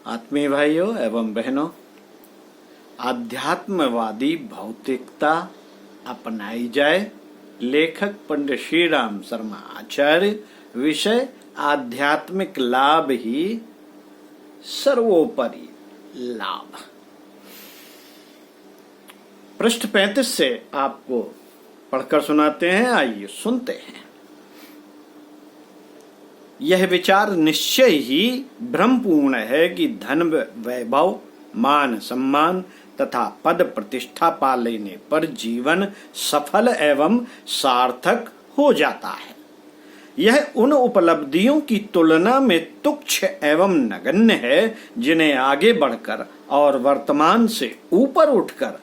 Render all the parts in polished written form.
आत्मीय भाइयों एवं बहनों, आध्यात्मवादी भौतिकता अपनाई जाए। लेखक पंडित श्री राम शर्मा आचार्य। विषय आध्यात्मिक लाभ ही सर्वोपरि लाभ। पृष्ठ 35 से आपको पढ़कर सुनाते हैं, आइए सुनते हैं। यह विचार निश्चय ही भ्रमपूर्ण है कि धन, वैभव, मान सम्मान तथा पद प्रतिष्ठा पा लेने पर जीवन सफल एवं सार्थक हो जाता है। यह उन उपलब्धियों की तुलना में तुच्छ एवं नगण्य है जिन्हें आगे बढ़कर और वर्तमान से ऊपर उठकर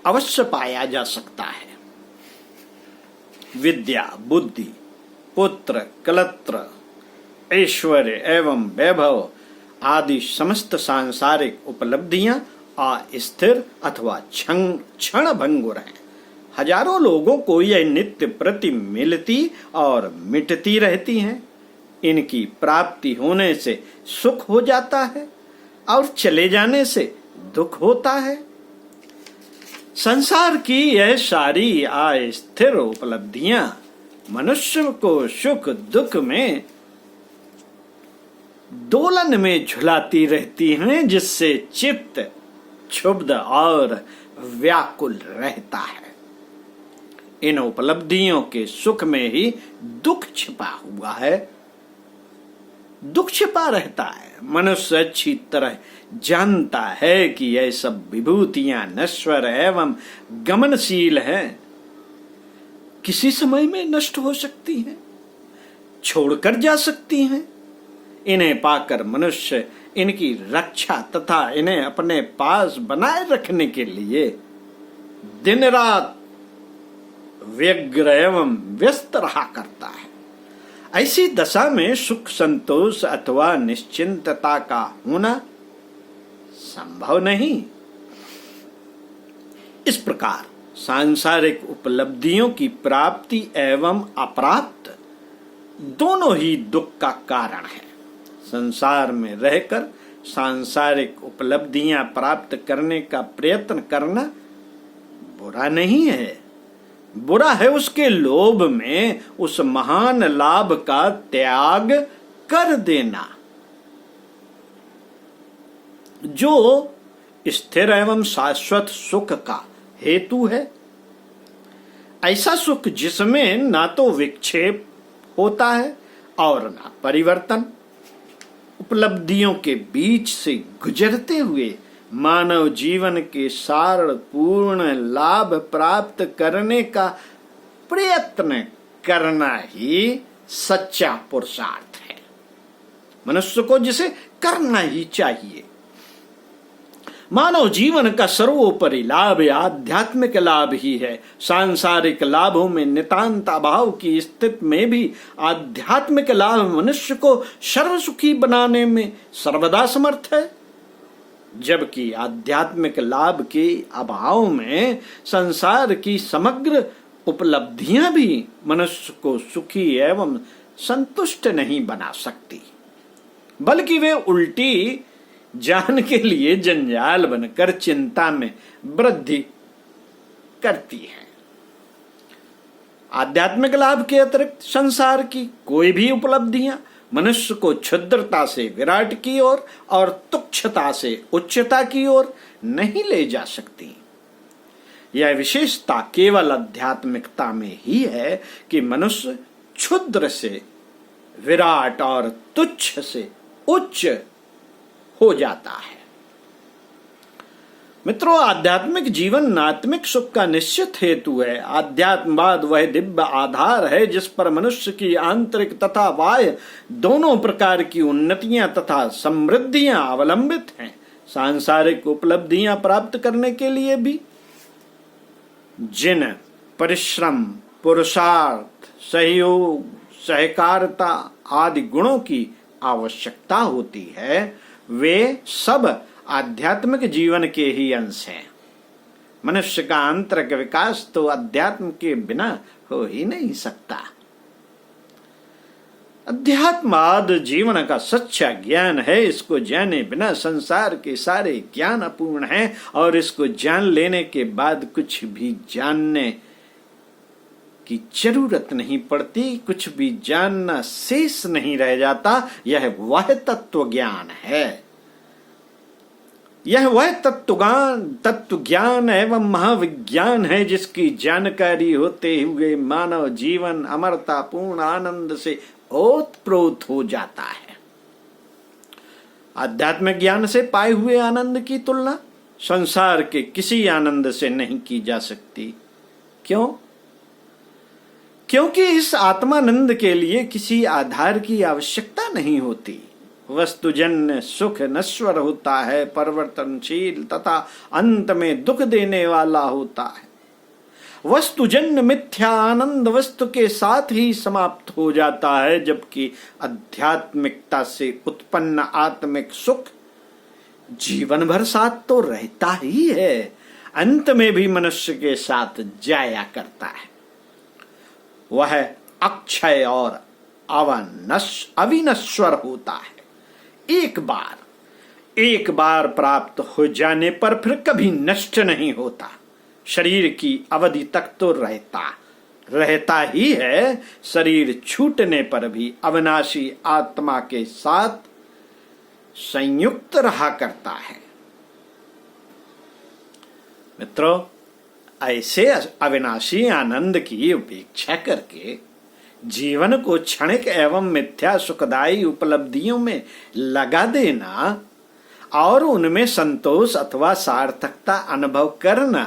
अवश्य पाया जा सकता है। विद्या, बुद्धि, पुत्र, कलत्र, ऐश्वर्य एवं वैभव आदि समस्त सांसारिक उपलब्धियां अस्थिर अथवा क्षण भंगुर हैं। हजारों लोगों को यह नित्य प्रति मिलती और मिटती रहती हैं। इनकी प्राप्ति होने से सुख हो जाता है और चले जाने से दुख होता है। संसार की यह सारी अस्थिर उपलब्धियां मनुष्य को सुख दुख में दोलन में झुलाती रहती हैं, जिससे चित्त क्षुब्ध और व्याकुल रहता है। इन उपलब्धियों के सुख में ही दुख छिपा हुआ है, दुख छिपा रहता है। मनुष्य अच्छी तरह जानता है कि यह सब विभूतियां नश्वर एवं गमनशील हैं, किसी समय में नष्ट हो सकती हैं, छोड़कर जा सकती हैं। इन्हें पाकर मनुष्य इनकी रक्षा तथा इन्हें अपने पास बनाए रखने के लिए दिन रात व्यग्र एवं व्यस्त रहा करता है। ऐसी दशा में सुख, संतोष अथवा निश्चिंतता का होना संभव नहीं। इस प्रकार सांसारिक उपलब्धियों की प्राप्ति एवं अप्राप्त दोनों ही दुख का कारण है। संसार में रहकर सांसारिक उपलब्धियां प्राप्त करने का प्रयत्न करना बुरा नहीं है। बुरा है उसके लोभ में उस महान लाभ का त्याग कर देना जो स्थिर एवं शाश्वत सुख का हेतु है। ऐसा सुख जिसमें ना तो विक्षेप होता है और ना परिवर्तन। उपलब्धियों के बीच से गुजरते हुए मानव जीवन के सारपूर्ण लाभ प्राप्त करने का प्रयत्न करना ही सच्चा पुरुषार्थ है, मनुष्य को जिसे करना ही चाहिए। मानव जीवन का सर्वोपरि लाभ आध्यात्मिक लाभ ही है। सांसारिक लाभों में नितांत अभाव की स्थिति में भी आध्यात्मिक लाभ मनुष्य को सर्वसुखी बनाने में सर्वदा समर्थ है, जबकि आध्यात्मिक लाभ के अभाव में संसार की समग्र उपलब्धियां भी मनुष्य को सुखी एवं संतुष्ट नहीं बना सकती, बल्कि वे उल्टी जान के लिए जंजाल बनकर चिंता में वृद्धि करती है। आध्यात्मिक लाभ के अतिरिक्त संसार की कोई भी उपलब्धियां मनुष्य को क्षुद्रता से विराट की ओर और तुच्छता से उच्चता की ओर नहीं ले जा सकती। यह विशेषता केवल आध्यात्मिकता में ही है कि मनुष्य क्षुद्र से विराट और तुच्छ से उच्च हो जाता है। मित्रों, आध्यात्मिक जीवन आत्मिक सुख का निश्चित हेतु है। आध्यात्मवाद वह दिव्य आधार है जिस पर मनुष्य की आंतरिक तथा बाह्य दोनों प्रकार की उन्नतियां तथा समृद्धियां अवलंबित हैं। सांसारिक उपलब्धियां प्राप्त करने के लिए भी जिन परिश्रम, पुरुषार्थ, सहयोग, सहकारिता आदि गुणों की आवश्यकता होती है, वे सब आध्यात्मिक जीवन के ही अंश हैं। मनुष्य का आंतरिक विकास तो अध्यात्म के बिना हो ही नहीं सकता। अध्यात्माद जीवन का सच्चा ज्ञान है। इसको जाने बिना संसार के सारे ज्ञान अपूर्ण हैं और इसको जान लेने के बाद कुछ भी जानने की जरूरत नहीं पड़ती, कुछ भी जानना शेष नहीं रह जाता। यह वह तत्व ज्ञान है, यह वह तत्व ज्ञान एवं महाविज्ञान है जिसकी जानकारी होते हुए मानव जीवन अमरता पूर्ण आनंद से ओतप्रोत हो जाता है। आध्यात्मिक ज्ञान से पाए हुए आनंद की तुलना संसार के किसी आनंद से नहीं की जा सकती। क्यों? क्योंकि इस आत्मानंद के लिए किसी आधार की आवश्यकता नहीं होती। वस्तुजन्य सुख नश्वर होता है, परिवर्तनशील तथा अंत में दुख देने वाला होता है। वस्तुजन्य मिथ्या आनंद वस्तु के साथ ही समाप्त हो जाता है, जबकि आध्यात्मिकता से उत्पन्न आत्मिक सुख जीवन भर साथ तो रहता ही है, अंत में भी मनुष्य के साथ जाया करता है। वह अक्षय और अविनश्वर होता है। एक बार प्राप्त हो जाने पर फिर कभी नष्ट नहीं होता। शरीर की अवधि तक तो रहता ही है, शरीर छूटने पर भी अविनाशी आत्मा के साथ संयुक्त रहा करता है। मित्रों, ऐसे अविनाशी आनंद की उपेक्षा करके जीवन को क्षणिक एवं मिथ्या सुखदायी उपलब्धियों में लगा देना और उनमें संतोष अथवा सार्थकता अनुभव करना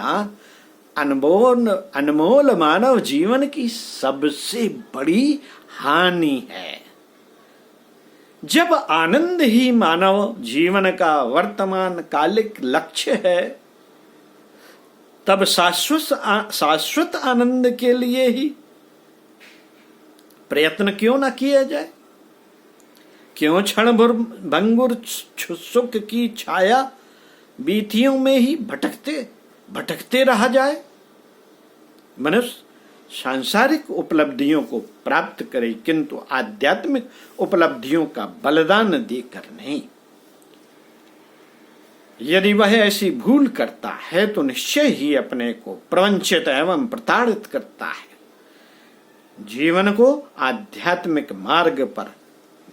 अनमोल मानव जीवन की सबसे बड़ी हानि है। जब आनंद ही मानव जीवन का वर्तमान कालिक लक्ष्य है, तब शाश्वत आनंद के लिए ही प्रयत्न क्यों ना किया जाए? क्यों क्षण भंगुर सुख की छाया बीथियों में ही भटकते रहा जाए? मनुष्य सांसारिक उपलब्धियों को प्राप्त करे, किंतु आध्यात्मिक उपलब्धियों का बलिदान देकर नहीं। यदि वह ऐसी भूल करता है तो निश्चय ही अपने को प्रवंचित एवं प्रताड़ित करता है। जीवन को आध्यात्मिक मार्ग पर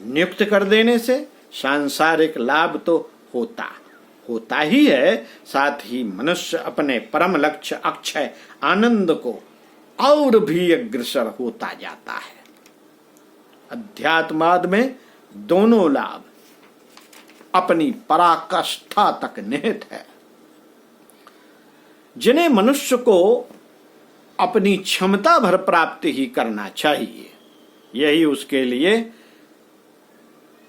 नियुक्त कर देने से सांसारिक लाभ तो होता ही है, साथ ही मनुष्य अपने परम लक्ष्य अक्षय आनंद को और भी अग्रसर होता जाता है। अध्यात्माद में दोनों लाभ अपनी पराकाष्ठा तक निहित है, जिन्हें मनुष्य को अपनी क्षमता भर प्राप्त ही करना चाहिए। यही उसके लिए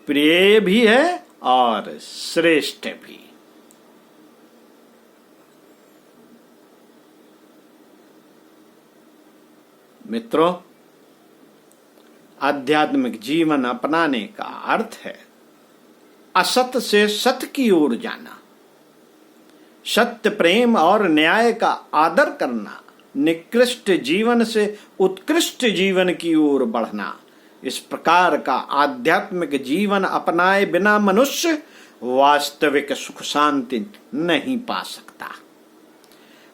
प्रिय भी है और श्रेष्ठ भी। मित्रों, आध्यात्मिक जीवन अपनाने का अर्थ है असत से सत की ओर जाना, सत्य प्रेम और न्याय का आदर करना, निकृष्ट जीवन से उत्कृष्ट जीवन की ओर बढ़ना। इस प्रकार का आध्यात्मिक जीवन अपनाए बिना मनुष्य वास्तविक सुख शांति नहीं पा सकता।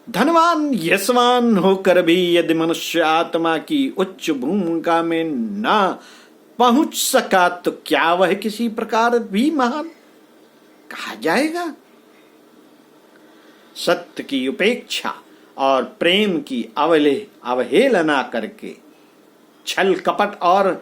धनवान यशवान होकर भी यदि मनुष्य आत्मा की उच्च भूमिका में न पहुंच सका तो क्या वह किसी प्रकार भी महान कहा जाएगा? सत्य की उपेक्षा और प्रेम की अवहेलना करके छल कपट और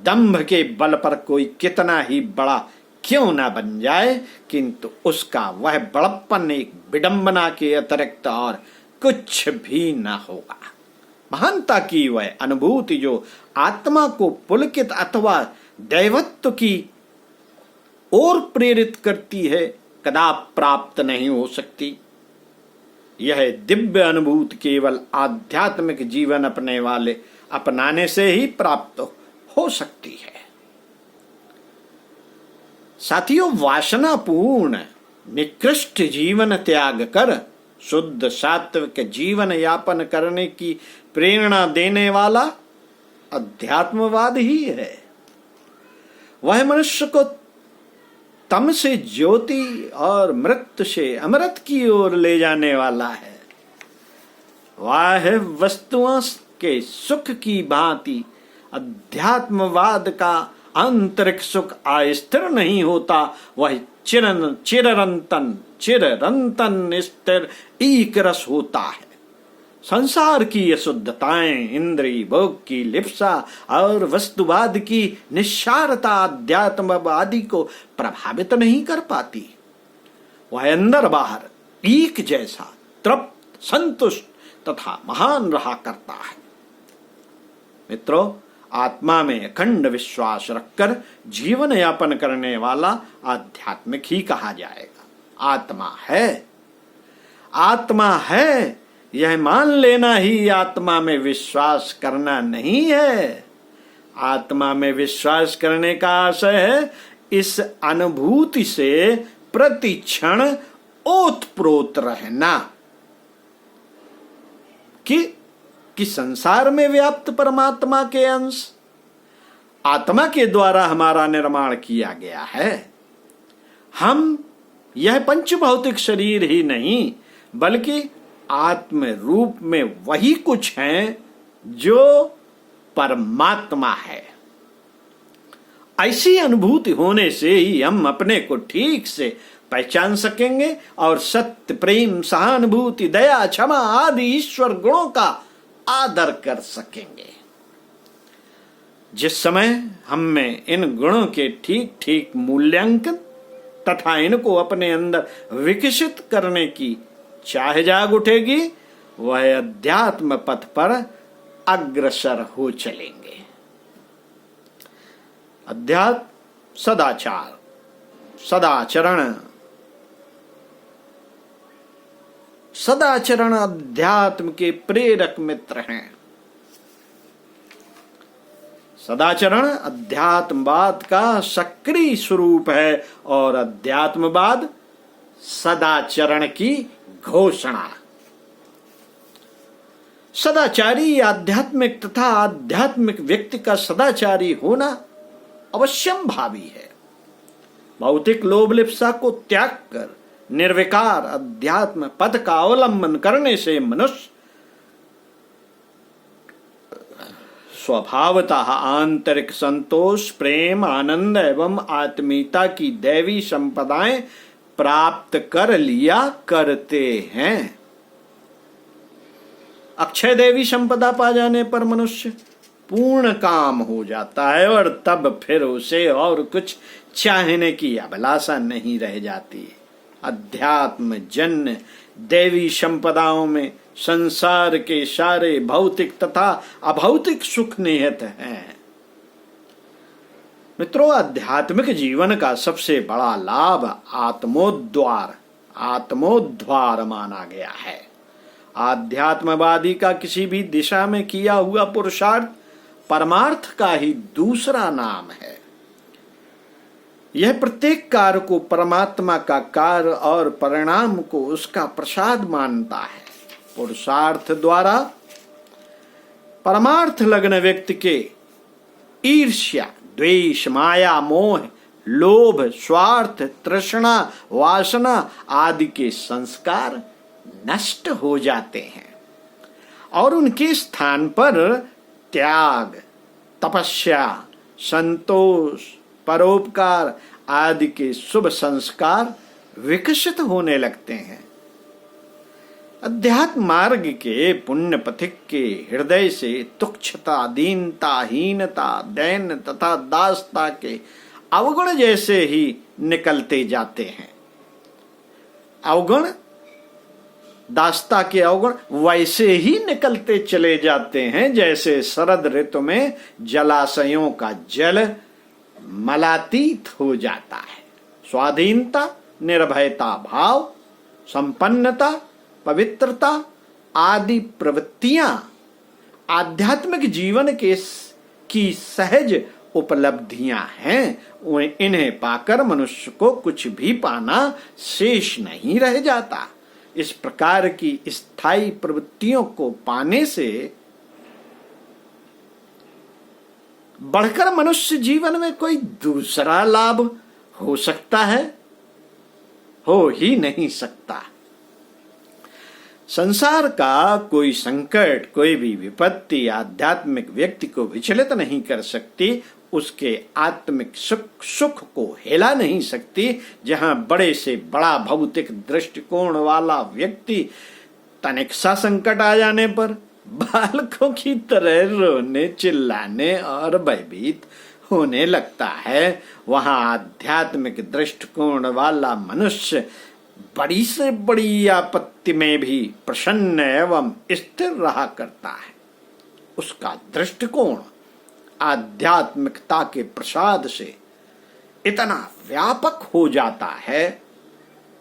दंभ के बल पर कोई कितना ही बड़ा क्यों ना बन जाए, किंतु उसका वह बड़प्पन एक विडंबना के अतिरिक्त और कुछ भी न होगा। महानता की वह अनुभूति जो आत्मा को पुलकित अथवा दैवत्व की ओर प्रेरित करती है, कदापि प्राप्त नहीं हो सकती। यह दिव्य अनुभूति केवल आध्यात्मिक जीवन अपनाने से ही प्राप्त हो सकती है। साथियों, वासनापूर्ण निकृष्ट जीवन त्याग कर शुद्ध सात्विक जीवन यापन करने की प्रेरणा देने वाला अध्यात्मवाद ही है। वह मनुष्य को तम से ज्योति और मृत्यु से अमृत की ओर ले जाने वाला है। वह वस्तुओं के सुख की भांति अध्यात्मवाद का आंतरिक सुख अस्थिर नहीं होता, वह चिरंतन स्थिर एक रस होता है। संसार की अशुद्धताएं, इंद्रिय भोग की लिप्सा और वस्तुवाद की निस्सारता अध्यात्मवादी को प्रभावित नहीं कर पाती। वह अंदर बाहर एक जैसा तृप्त, संतुष्ट तथा महान रहा करता है। मित्रों, आत्मा में अखंड विश्वास रखकर जीवन यापन करने वाला आध्यात्मिक ही कहा जाएगा। आत्मा है यह मान लेना ही आत्मा में विश्वास करना नहीं है। आत्मा में विश्वास करने का आशय है इस अनुभूति से प्रति क्षण ओतप्रोत रहना कि संसार में व्याप्त परमात्मा के अंश आत्मा के द्वारा हमारा निर्माण किया गया है। हम यह पंचभौतिक शरीर ही नहीं बल्कि आत्म रूप में वही कुछ हैं जो परमात्मा है। ऐसी अनुभूति होने से ही हम अपने को ठीक से पहचान सकेंगे और सत्य, प्रेम, सहानुभूति, दया, क्षमा आदि ईश्वर गुणों का आदर कर सकेंगे। जिस समय हम में इन गुणों के ठीक ठीक मूल्यांकन तथा इनको अपने अंदर विकसित करने की चाह जाग उठेगी, वह अध्यात्म पथ पर अग्रसर हो चलेंगे। अध्यात्म सदाचार, सदाचरण अध्यात्म के प्रेरक मित्र हैं। सदाचरण अध्यात्मवाद का सक्रिय स्वरूप है और अध्यात्मवाद सदाचरण की घोषणा। सदाचारी आध्यात्मिक तथा आध्यात्मिक व्यक्ति का सदाचारी होना अवश्यम भावी है। भौतिक लोभ लिप्सा को त्याग कर निर्विकार अध्यात्म पद का अवलंबन करने से मनुष्य स्वभावतः आंतरिक संतोष, प्रेम, आनंद एवं आत्मीयता की दैवी संपदाएं प्राप्त कर लिया करते हैं। अक्षय देवी संपदा पा जाने पर मनुष्य पूर्ण काम हो जाता है और तब फिर उसे और कुछ चाहने की अभिलाषा नहीं रह जाती। अध्यात्म जन्य दैवी संपदाओं में संसार के सारे भौतिक तथा अभौतिक सुख निहित हैं। मित्रों, आध्यात्मिक जीवन का सबसे बड़ा लाभ आत्मोद्वार माना गया है। आध्यात्मवादी का किसी भी दिशा में किया हुआ पुरुषार्थ परमार्थ का ही दूसरा नाम है। यह प्रत्येक कार्य को परमात्मा का कार्य और परिणाम को उसका प्रसाद मानता है। पुरुषार्थ द्वारा परमार्थ लगन व्यक्ति के ईर्ष्या, द्वेष, माया, मोह, लोभ, स्वार्थ, तृष्णा, वासना आदि के संस्कार नष्ट हो जाते हैं और उनके स्थान पर त्याग, तपस्या, संतोष, परोपकार आदि के शुभ संस्कार विकसित होने लगते हैं। अध्यात्म मार्ग के पुण्य पथिक के हृदय से तुच्छता, दीनता, हीनता, दैन्य तथा दासता के अवगुण जैसे ही निकलते जाते हैं। अवगुण, दासता के अवगुण वैसे ही निकलते चले जाते हैं जैसे शरद ऋतु में जलाशयों का जल मलातीत हो जाता है। स्वाधीनता, निर्भयता भाव, संपन्नता, पवित्रता आदि प्रवृत्तियां आध्यात्मिक जीवन की सहज उपलब्धियां हैं। इन्हें पाकर मनुष्य को कुछ भी पाना शेष नहीं रह जाता। इस प्रकार की स्थायी प्रवृत्तियों को पाने से बढ़कर मनुष्य जीवन में कोई दूसरा लाभ हो सकता है? हो ही नहीं सकता। संसार का कोई संकट, कोई भी विपत्ति आध्यात्मिक व्यक्ति को विचलित नहीं कर सकती, उसके आत्मिक सुख को हिला नहीं सकती। जहां बड़े से बड़ा भौतिक दृष्टिकोण वाला व्यक्ति तनिक सा संकट आ जाने पर बालकों की तरह रोने, चिल्लाने और भयभीत होने लगता है, वहां आध्यात्मिक दृष्टिकोण वाला मनुष्य बड़ी से बड़ी आपत्ति में भी प्रसन्न एवं स्थिर रहा करता है। उसका दृष्टिकोण आध्यात्मिकता के प्रसाद से इतना व्यापक हो जाता है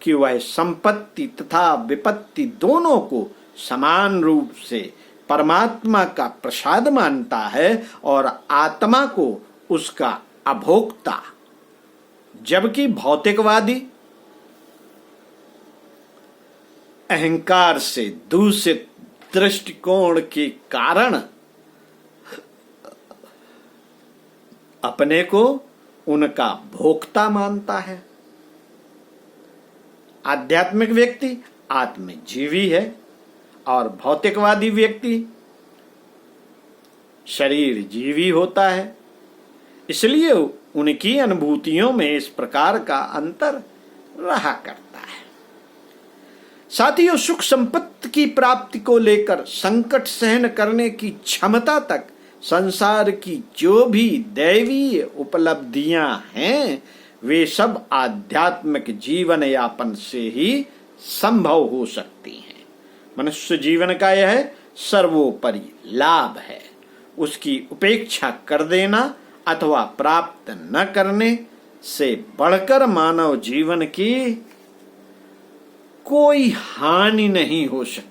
कि वह संपत्ति तथा विपत्ति दोनों को समान रूप से परमात्मा का प्रसाद मानता है और आत्मा को उसका अभोक्ता। जबकि भौतिकवादी अहंकार से दूषित दृष्टिकोण के कारण अपने को उनका भोक्ता मानता है। आध्यात्मिक व्यक्ति आत्मजीवी है और भौतिकवादी व्यक्ति शरीर जीवी होता है। इसलिए उनकी अनुभूतियों में इस प्रकार का अंतर रहा करता है। साथियों, सुख संपत्ति की प्राप्ति को लेकर संकट सहन करने की क्षमता तक संसार की जो भी दैवीय उपलब्धियां हैं, वे सब आध्यात्मिक जीवन यापन से ही संभव हो सकती हैं। मनुष्य जीवन का यह सर्वोपरि लाभ है। उसकी उपेक्षा कर देना अथवा प्राप्त न करने से बढ़कर मानव जीवन की कोई हानि नहीं हो सकती।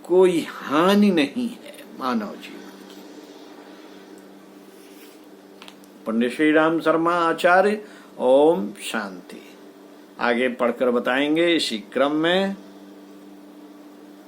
कोई हानि नहीं है मानव जीवन की। पंडित श्री राम शर्मा आचार्य, ओम शांति। आगे पढ़कर बताएंगे इसी क्रम में।